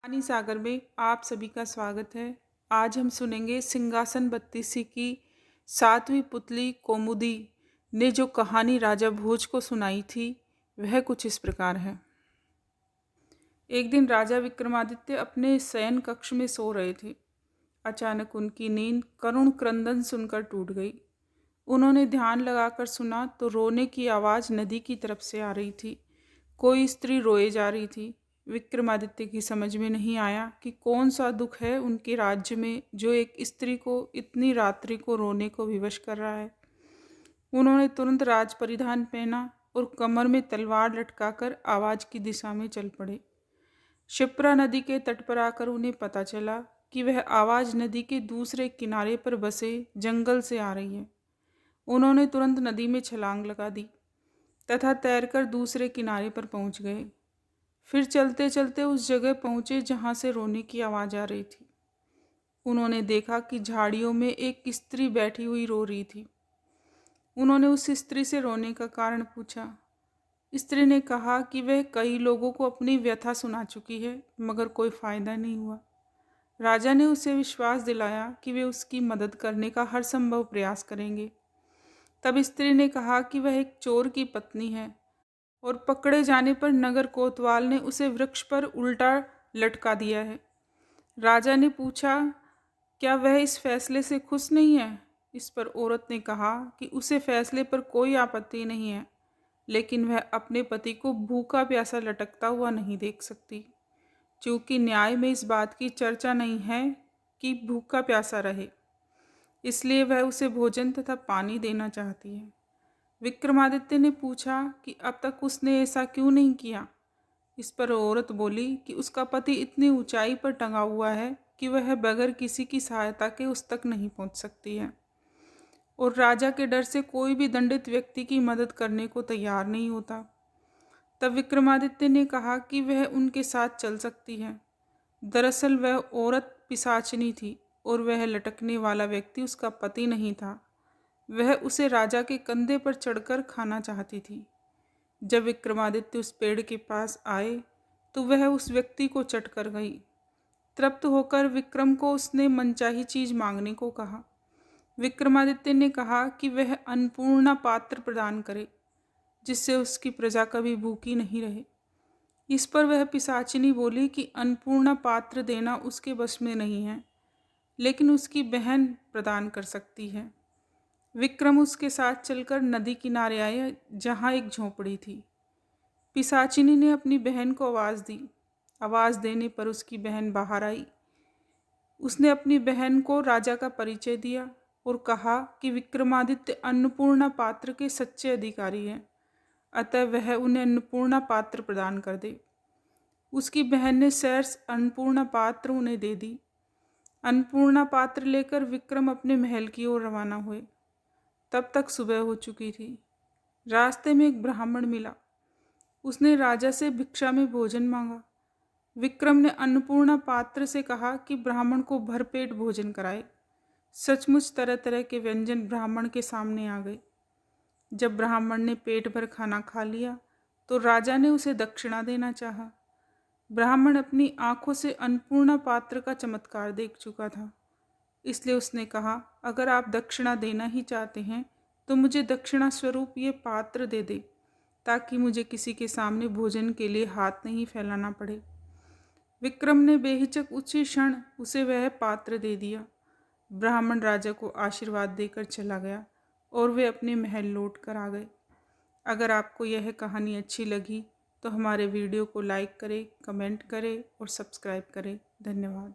कहानी सागर में आप सभी का स्वागत है। आज हम सुनेंगे सिंहासन बत्तीसी की 7वीं पुतली कौमुदी ने जो कहानी राजा भोज को सुनाई थी वह कुछ इस प्रकार है। एक दिन राजा विक्रमादित्य अपने शयन कक्ष में सो रहे थे। अचानक उनकी नींद करुण क्रंदन सुनकर टूट गई। उन्होंने ध्यान लगाकर सुना तो रोने की आवाज़ नदी की तरफ से आ रही थी। कोई स्त्री रोए जा रही थी। विक्रमादित्य की समझ में नहीं आया कि कौन सा दुख है उनके राज्य में जो एक स्त्री को इतनी रात्रि को रोने को विवश कर रहा है। उन्होंने तुरंत राज परिधान पहना और कमर में तलवार लटकाकर आवाज़ की दिशा में चल पड़े। शिप्रा नदी के तट पर आकर उन्हें पता चला कि वह आवाज़ नदी के दूसरे किनारे पर बसे जंगल से आ रही है। उन्होंने तुरंत नदी में छलांग लगा दी तथा तैरकर दूसरे किनारे पर पहुंच गए। फिर चलते चलते उस जगह पहुंचे जहां से रोने की आवाज़ आ रही थी। उन्होंने देखा कि झाड़ियों में एक स्त्री बैठी हुई रो रही थी। उन्होंने उस स्त्री से रोने का कारण पूछा। स्त्री ने कहा कि वह कई लोगों को अपनी व्यथा सुना चुकी है मगर कोई फ़ायदा नहीं हुआ। राजा ने उसे विश्वास दिलाया कि वे उसकी मदद करने का हर संभव प्रयास करेंगे। तब स्त्री ने कहा कि वह एक चोर की पत्नी है और पकड़े जाने पर नगर कोतवाल ने उसे वृक्ष पर उल्टा लटका दिया है। राजा ने पूछा, क्या वह इस फैसले से खुश नहीं है? इस पर औरत ने कहा कि उसे फैसले पर कोई आपत्ति नहीं है, लेकिन वह अपने पति को भूखा प्यासा लटकता हुआ नहीं देख सकती। चूँकि न्याय में इस बात की चर्चा नहीं है कि भूखा प्यासा रहे, इसलिए वह उसे भोजन तथा पानी देना चाहती है। विक्रमादित्य ने पूछा कि अब तक उसने ऐसा क्यों नहीं किया। इस पर औरत बोली कि उसका पति इतनी ऊंचाई पर टंगा हुआ है कि वह बगैर किसी की सहायता के उस तक नहीं पहुंच सकती है और राजा के डर से कोई भी दंडित व्यक्ति की मदद करने को तैयार नहीं होता। तब विक्रमादित्य ने कहा कि वह उनके साथ चल सकती है। दरअसल वह औरत पिशाचिनी थी और वह लटकने वाला व्यक्ति उसका पति नहीं था। वह उसे राजा के कंधे पर चढ़कर खाना चाहती थी। जब विक्रमादित्य उस पेड़ के पास आए तो वह उस व्यक्ति को चट कर गई। तृप्त होकर विक्रम को उसने मनचाही चीज मांगने को कहा। विक्रमादित्य ने कहा कि वह अन्नपूर्णा पात्र प्रदान करे जिससे उसकी प्रजा कभी भूखी नहीं रहे। इस पर वह पिशाचिनी बोली कि अन्नपूर्णा पात्र देना उसके बस में नहीं है, लेकिन उसकी बहन प्रदान कर सकती है। विक्रम उसके साथ चलकर नदी किनारे आए जहाँ एक झोंपड़ी थी। पिशाचिनी ने अपनी बहन को आवाज़ दी। आवाज़ देने पर उसकी बहन बाहर आई। उसने अपनी बहन को राजा का परिचय दिया और कहा कि विक्रमादित्य अन्नपूर्णा पात्र के सच्चे अधिकारी हैं, अतः वह उन्हें अन्नपूर्णा पात्र प्रदान कर दे। उसकी बहन ने सहर्ष अन्नपूर्णा पात्र उन्हें दे दी। अन्नपूर्णा पात्र लेकर विक्रम अपने महल की ओर रवाना हुए। तब तक सुबह हो चुकी थी। रास्ते में एक ब्राह्मण मिला। उसने राजा से भिक्षा में भोजन मांगा। विक्रम ने अन्नपूर्णा पात्र से कहा कि ब्राह्मण को भरपेट भोजन कराए। सचमुच तरह तरह के व्यंजन ब्राह्मण के सामने आ गए। जब ब्राह्मण ने पेट भर खाना खा लिया तो राजा ने उसे दक्षिणा देना चाहा। ब्राह्मण अपनी आंखों से अन्नपूर्णा पात्र का चमत्कार देख चुका था, इसलिए उसने कहा, अगर आप दक्षिणा देना ही चाहते हैं तो मुझे दक्षिणा स्वरूप ये पात्र दे दे, ताकि मुझे किसी के सामने भोजन के लिए हाथ नहीं फैलाना पड़े। विक्रम ने बेहिचक उसी क्षण उसे वह पात्र दे दिया। ब्राह्मण राजा को आशीर्वाद देकर चला गया और वे अपने महल लौट कर आ गए। अगर आपको यह कहानी अच्छी लगी तो हमारे वीडियो को लाइक करें, कमेंट करें और सब्सक्राइब करें। धन्यवाद।